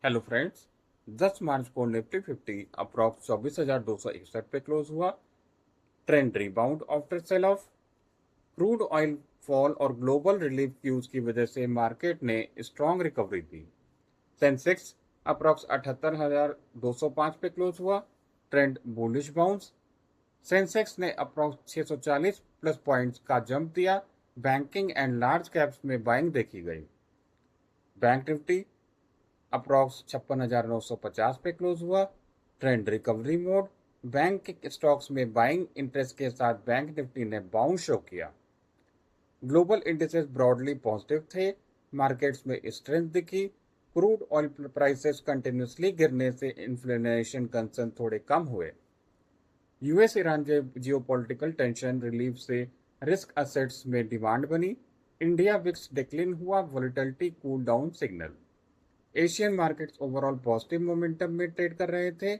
Hello friends. 10 मार्च को Nifty 50 approx 24,261 पे close हुआ। Trend rebound after sale of. Crude oil fall और global relief cues की वजह से मार्केट ने स्ट्रॉन्ग रिकवरी दी। सेंसेक्स अप्रॉक्स 78,205 पे क्लोज हुआ। Trend bullish bounce. सेंसेक्स ने अप्रॉक्स 640 प्लस पॉइंट्स का जंप दिया। बैंकिंग एंड लार्ज कैप्स में बाइंग देखी गई। बैंक निफ्टी अप्रॉक्स 56,950 पे क्लोज हुआ। Trend recovery mode. Bank stocks में बाइंग इंटरेस्ट के साथ बैंक निफ्टी ने बाउंस शो किया। ग्लोबल इंडिसेस ब्रॉडली पॉजिटिव थे। मार्केट्स में स्ट्रेंथ दिखी। क्रूड ऑयल प्राइसेस कंटिन्यूसली गिरने से इन्फ्लेशन कंसर्न थोड़े कम हुए। US Iran geopolitical tension relief से रिस्क असेट्स में डिमांड बनी। इंडिया विक्स डिक्लाइन हुआ। Volatility cool down signal. Asian markets overall positive momentum में ट्रेड कर रहे थे।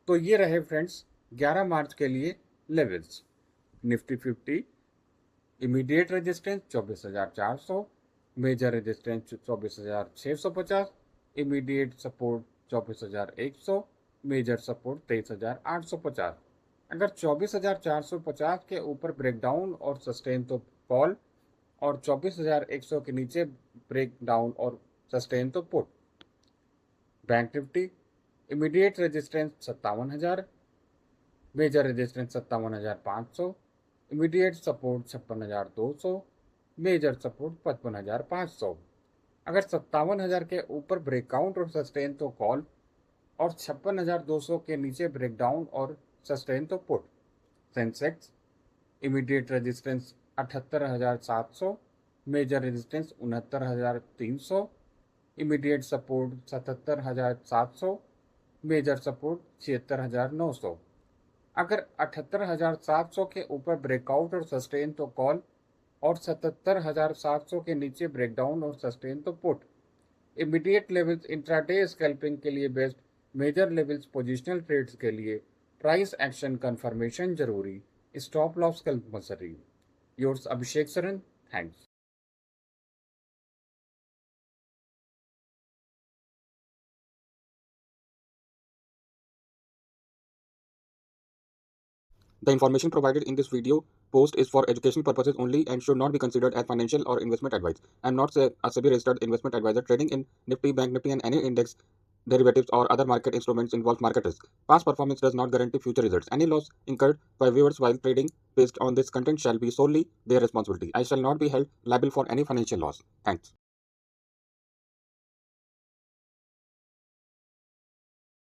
तो ये रहे फ्रेंड्स 11 मार्च के लिए levels. Nifty 50 immediate resistance 24,400, major resistance 24,650, immediate support 24,100, major support 23,850। अगर 24,450 के ऊपर ब्रेकडाउन और सस्टेन तो कॉल, और 24,100 के नीचे ब्रेकडाउन और सस्टेन तो put. Bank Nifty immediate resistance 57,000, major resistance 57,500, immediate support 56,200, major support 55,500। अगर 57,000 के ऊपर ब्रेकआउट और सस्टेन तो कॉल, और 56,200 के नीचे ब्रेकडाउन और सस्टेन तो put. Sensex immediate resistance 78,700, major resistance 69,300, immediate support 77,700, major support 76,900। अगर 78,700 के ऊपर ब्रेकआउट और सस्टेन तो कॉल, और 77,700 के नीचे ब्रेकडाउन और सस्टेन तो put. Immediate levels intraday scalping के लिए best. Major levels positional trades के लिए प्राइस एक्शन कंफर्मेशन जरूरी। Stop loss compulsory. Yours Abhishek Saran. Thanks. The information provided in this video post is for educational purposes only and should not be considered as financial or investment advice. I am not a SEBI registered investment advisor. Trading in Nifty, Bank Nifty, and any index derivatives or other market instruments involves market risk. Past performance does not guarantee future results. Any loss incurred by viewers while trading based on this content shall be solely their responsibility. I shall not be held liable for any financial loss. Thanks.